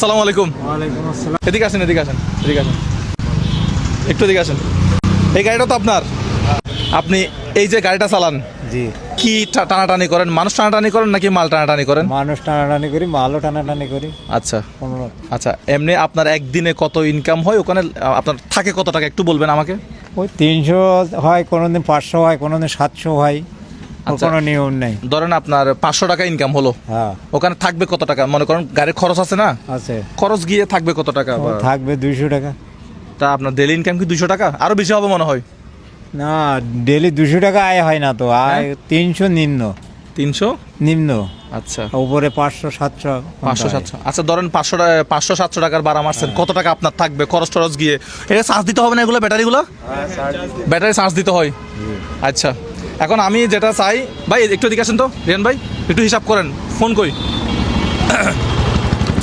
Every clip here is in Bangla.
আসসালামু আলাইকুম। ওয়ালাইকুম আসসালাম। এদিকে আসেন, এদিকে আসেন, এদিকে আসেন, একটু এদিকে আসেন। এই গাড়িটা তো আপনার, আপনি এই যে গাড়িটা চালান, জি, কি টানাটানি করেন? মানুষ টানাটানি করেন নাকি মাল টানাটানি করেন? মানুষ টানাটানি করি, মালও টানাটানি করি। আচ্ছা কোনো আচ্ছা, এমনি আপনার একদিনে কত ইনকাম হয় ওখানে? আপনার থাকে কত টাকা একটু বলবেন আমাকে? ওই 300 হয়, কোনোদিন 500 হয়, কোনোদিন 700 হয়। আচ্ছা। কোনো নিয়ম নেই। ধরেন আপনার 500 টাকা ইনকাম হলো, হ্যাঁ, ওখানে থাকবে কত টাকা? মনে করেন গাড়ির খরচ আছে না, আছে। খরচ গিয়ে থাকবে কত টাকা? ও থাকবে 200 টাকা। তা আপনার ডেলি ইনকাম কি 200 টাকা? আরো বেশি হবে মনে হয়। না, ডেলি 200 টাকা আয় হয় না তো, আয় 300 নিম্ন 300। নিম্ন, আচ্ছা, উপরে 500 700 500 700। আচ্ছা ধরেন 500 700 টাকার ভাড়া মারছেন, কত টাকা আপনার থাকবে খরচ টরচ গিয়ে? এটা চার্জ দিতে হবে না এগুলো? ব্যাটারিগুলো, ব্যাটারি চার্জ দিতে হয়। আচ্ছা, এখন আমি যেটা চাই, ভাই একটু এদিকে আসেন তো, রিয়ান ভাই একটু হিসাব করেন, ফোন কই।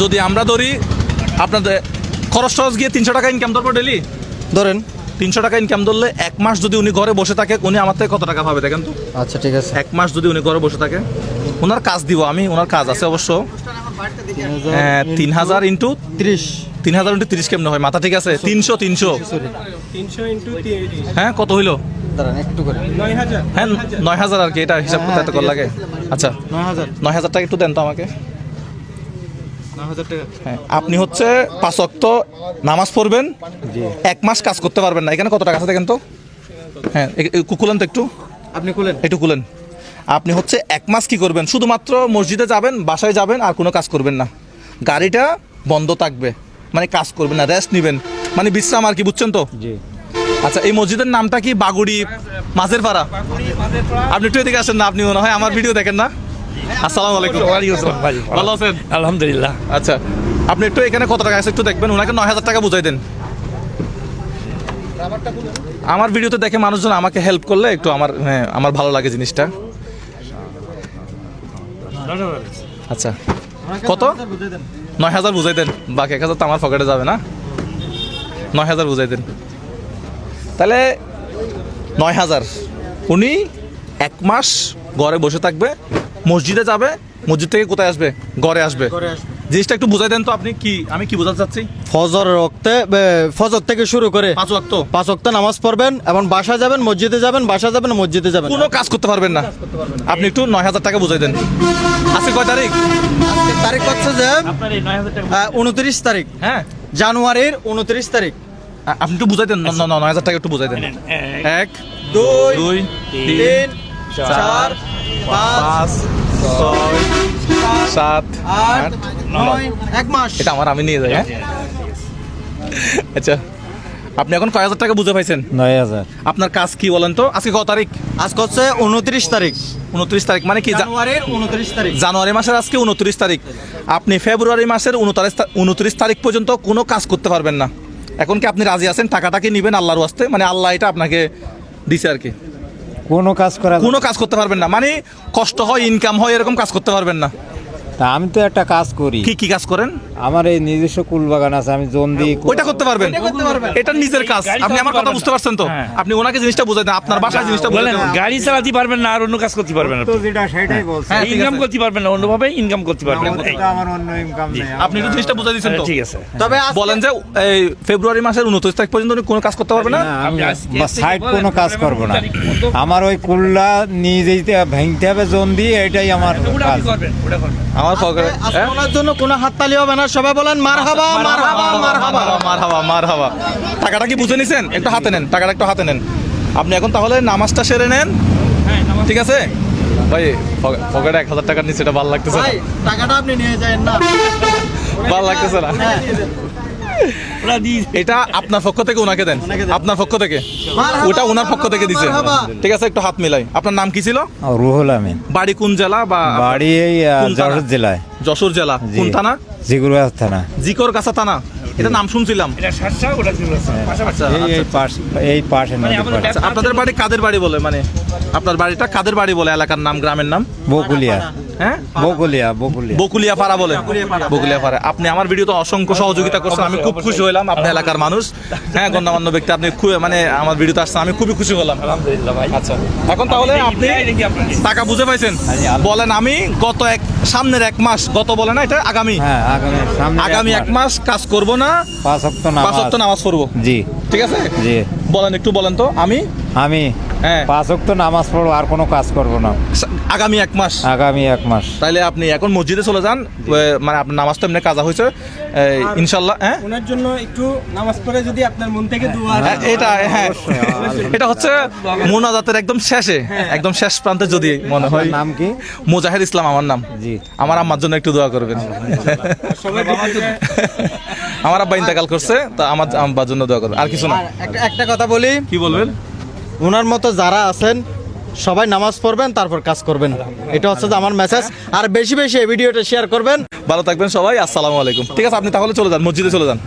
যদি আমরা ধরি আপনাদের খরচ টরচ গিয়ে 300 টাকা ইনকাম ধরবো ডেলি, ধরেন 300 টাকা ইনকাম ধরলে 1 মাস যদি উনি ঘরে বসে থাকে, উনি আমার থেকে কত টাকা পাবে দেখেন তো? আচ্ছা ঠিক আছে। 1 মাস যদি উনি ঘরে বসে থাকে, ওনার কাজ দিব আমি, ওনার কাজ আছে অবশ্য। 3000 ইন্টু 30 3000 ইন্টু 30 কেমনে হয়? মাথা ঠিক আছে? 300 300 হ্যাঁ, কত হইলো? দাঁড়ান একটু করে। হ্যাঁ 9000 আর কি, এটা হিসাব করতে এত কর লাগে। আচ্ছা 9000 টাকা একটু দেন তো আমাকে। হ্যাঁ, আপনি হচ্ছে 5 ওয়াক্ত নামাজ পড়বেন, 1 মাস কাজ করতে পারবেন না। এখানে কত টাকা আছে দেখেন তো? হ্যাঁ কুকুলেন তো একটু, আপনি খুলেন। একটু কুলেন। আপনি হচ্ছে 1 মাস কি করবেন? শুধুমাত্র মসজিদে যাবেন, বাসায় যাবেন, আর কোনো কাজ করবেন না। গাড়িটা বন্ধ থাকবে, মানে কাজ করবেন না, রেস্ট নেবেন, মানে বিশ্রাম আর কি, বুঝছেন তো? জি। আচ্ছা, এই মসজিদের নামটা কি? বাগুড়ি মাঝের পাড়া। আপনি একটু এদিকে আসেন না, আপনি মনে হয় আমার ভিডিও দেখেন না? আসসালামু আলাইকুম। ভালো আছেন? আলহামদুলিল্লাহ। আচ্ছা, আপনি একটু এখানে কত টাকা আছে একটু দেখবেন, ওনাকে 9000 টাকা বুঝাই দেন। আমার ভিডিওতে দেখে মানুষজন আমাকে হেল্প করলে একটু আমার, হ্যাঁ আমার ভালো লাগে জিনিসটা। আচ্ছা কত? 9000 বুঝাই দেন, বাকি 1000 তো আমার পকেটে যাবে না। 9000 বুঝাই দেন তাহলে। 9000 উনি 1 মাস ঘরে বসে থাকবে, মসজিদে যাবে, মসজিদ থেকে কোথায় আসবে? ঘরে আসবে। জিনিসটা একটু বুঝাই দেন তো আপনি, কি আমি কি বোঝাতে চাচ্ছি? ফজর থেকে শুরু করে 5 ওয়াক্ত 5 ওয়াক্ত নামাজ পড়বেন এবং বাসা যাবেন, মসজিদে যাবেন, বাসা যাবেন, মসজিদে যাবেন। কোনো কাজ করতে পারবেন না। আপনি একটু 9000 টাকা বুঝাই দেন। আজকে কয় তারিখ? তারিখ হচ্ছে যে 29 তারিখ, হ্যাঁ জানুয়ারির 29 তারিখ। আপনি একটু বুঝাই দেন, 9000 টাকা একটু বুঝাই দেন। 1 2 2 3 4 5 6 7 8 9 1 মাস। এটা আমার, আমি নিয়ে যাই। হ্যাঁ আচ্ছা, আপনি এখন কয় হাজার টাকা বুঝে পাইছেন? 9000। আপনার কাজ কি বলেন তো? আজকে কত তারিখ? আজকে হচ্ছে 29 তারিখ, 29 তারিখ, মানে কি? জানুয়ারির 29 তারিখ। জানুয়ারি মাসের আজকে 29 তারিখ। আপনি ফেব্রুয়ারি মাসের 29 তারিখ পর্যন্ত কোনো কাজ করতে পারবেন না। এখন কি আপনি রাজি আছেন? টাকাটা কি নেবেন আল্লাহর ওয়াস্তে? মানে আল্লাহ এটা আপনাকে দিছে আর কি। কোনো কাজ করা কোনো কাজ করতে পারবেন না, মানে কষ্ট হয়, ইনকাম হয়, এরকম কাজ করতে পারবেন না। তা আমি তো একটা কাজ করি। কি কি কাজ করেন? আমার এই নিজস্ব কুল বাগান আছে, আমি জন দিই। ওইটা করতে পারবেন, এটা নিজের কাজ। আপনি আমার কথা বুঝতে পারছেন তো? আপনি ওনাকে জিনিসটা বুঝাই দেন, আপনার বাসায় জিনিসটা বুঝাই বলেন, দেন। গাড়ি চালাতে পারবেন না আর অন্য কাজ করতে পারবেন না, তো যেটা সেটাই বলছি। হ্যাঁ, ঠিক ইনকাম আছে। করতে পারবেন না, অন্যভাবে ইনকাম করতে পারবেন। আমাদের তো আমার অন্য ইনকাম নেই। আপনি একটু জিনিসটা বুঝাই দিচ্ছেন তো? ঠিক আছে। তবে বলেন যে এই ফেব্রুয়ারি মাসের 29 তারিখ পর্যন্ত উনি কোনো কাজ করতে পারবে না। না, আমি সাইড কোনো কাজ করব না। আমার ওই কুল্লা নিয়ে যেতে ভাঙতে হবে, জন দিয়ে, এটাই আমার কাজ। আমার পকেটে আপনার জন্য কোনো হাততালি হবে না, সবাই বলেন মারহাবা মারহাবা মারহাবা। মারহাবা মারহাবা। টাকাটা কি বুঝে নিছেন? একটু হাতে নেন, টাকাটা একটু হাতে নেন। আপনি এখন তাহলে নামাজটা সেরে নেন, ঠিক আছে? ভাই পকেটে 1000 টাকার নিচে, এটা ভালো লাগতেছে না, ভাই টাকাটা আপনি নিয়ে যাবেন না। ভালো লাগতেছে না। এটা আপনার পক্ষ থেকে ওনাকে দেন, আপনার পক্ষ থেকে। মারহাবা, ওটা ওনার পক্ষ থেকে দিছে, মারহাবা। ঠিক আছে? একটু হাত মিলাই। আপনার নাম কি ছিল? রুহুল আমিন। বাড়ি কোন জেলা? বা বাড়ি এই কোন থানা? যশোর জেলায়। যশোর জেলা জি। কোন থানা? জিগুরগাঁও থানা। জিকর কাছা থানা, এটা নাম শুনছিলাম। আচ্ছা এই পাশে নদী পাড়। আচ্ছা, আপনাদের বাড়ি কাদের বাড়ি বলে? মানে আপনার বাড়িটা কাদের বাড়ি বলে? এলাকার নাম, গ্রামের নাম? বকুলিয়া। হ্যাঁ বকুলিয়া বকুলিয়া পাড়া বলে বকুলিয়া পাড়া। আপনি আমার ভিডিওতে অসংখ্য সহযোগিতা করছেন, আমি খুব খুশি হলাম। আপনি এলাকার মানুষ, হ্যাঁ গণ্যমান্য ব্যক্তি, আপনি মানে আমার ভিডিওতে আসছেন, আমি খুবই খুশি হলাম। আলহামদুলিল্লাহ ভাই। আচ্ছা, এখন তাহলে আপনি টাকা বুঝে পাইছেন। বলেন আমি গত সামনের 1 মাস, গত বলে না এটা আগামী হ্যাঁ আগামী 1 মাস কাজ করব না, 5 ওয়াক্ত 5 ওয়াক্ত নামাজ পড়বো। জি ঠিক আছে, জি। বলেন একটু বলেন তো। আমি হ্যাঁ 5 ওয়াক্ত নামাজ পড়বো, আর কোনো কাজ করব না আগামী 1 মাস। আগামী 1 মাস। তাইলে আপনি এখন মসজিদে চলে যান, মানে আপনার নামাজ তো এমনি কাজা হয়েছে ইনশাল্লাহ। হ্যাঁ ওনার জন্য একটু নামাজ পড়ে যদি আপনার মন থেকে দোয়া এটা হচ্ছে মোনাজাতের একদম শেষে, একদম শেষ প্রান্তে যদি মনে হয়। নাম কি? মুজাহির ইসলাম আমার নাম। জি। আমার আম্মার জন্য একটু দোয়া করবেন। আমার আব্বা ইন্তেকাল করছে, তো আমার আব্বার জন্য দোয়া করবেন, আর কিছু না। একটা কথা বলি, কি বলবেন? ওনার মতো যারা আছেন সবাই নামাজ পড়বেন, তারপর কাজ করবেন। এটা হচ্ছে যে আমার মেসেজ। আর বেশি বেশি এই ভিডিওটা শেয়ার করবেন। ভালো থাকবেন সবাই, আসসালামু আলাইকুম। ঠিক আছে, আপনি তাহলে চলে যান, মসজিদে চলে যান।